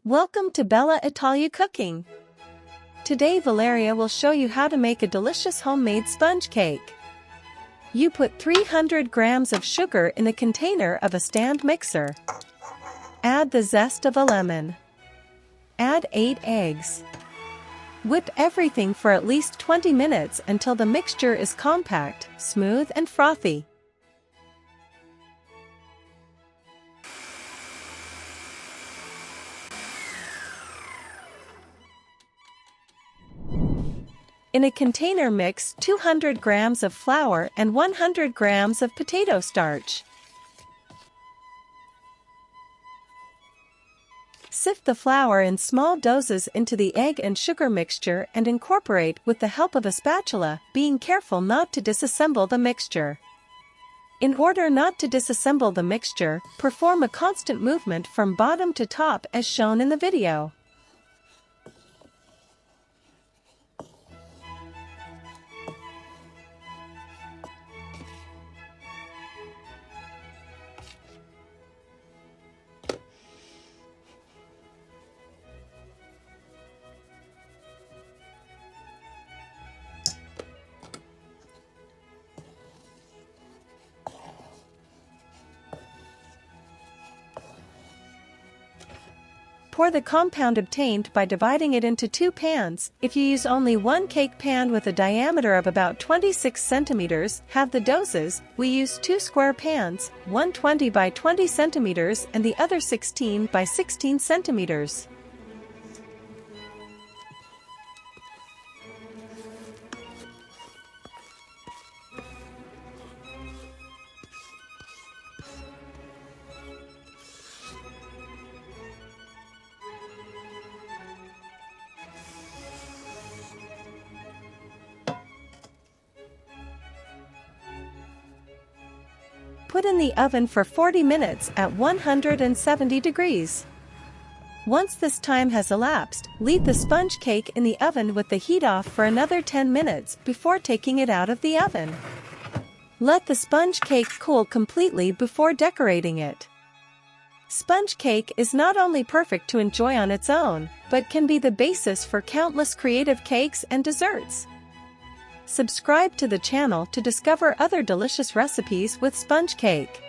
Welcome to Bella Italia Cooking. Today Valeria will show you how to make a delicious homemade sponge cake. You put 300 grams of sugar in a container of a stand mixer. Add the zest of a lemon. Add 8 eggs. Whip everything for at least 20 minutes until the mixture is compact, smooth and frothy. In a container, mix 200 grams of flour and 100 grams of potato starch. Sift the flour in small doses into the egg and sugar mixture and incorporate with the help of a spatula, being careful not to disassemble the mixture. In order not to disassemble the mixture, perform a constant movement from bottom to top as shown in the video. Pour the compound obtained by dividing it into 2 pans. If you use only one cake pan with a diameter of about 26 centimeters, have the doses. We use 2 square pans, one 20 by 20 centimeters and the other 16 by 16 centimeters. Put in the oven for 40 minutes at 170 degrees. Once this time has elapsed, leave the sponge cake in the oven with the heat off for another 10 minutes before taking it out of the oven. Let the sponge cake cool completely before decorating it. Sponge cake is not only perfect to enjoy on its own, but can be the basis for countless creative cakes and desserts. Subscribe to the channel to discover other delicious recipes with sponge cake.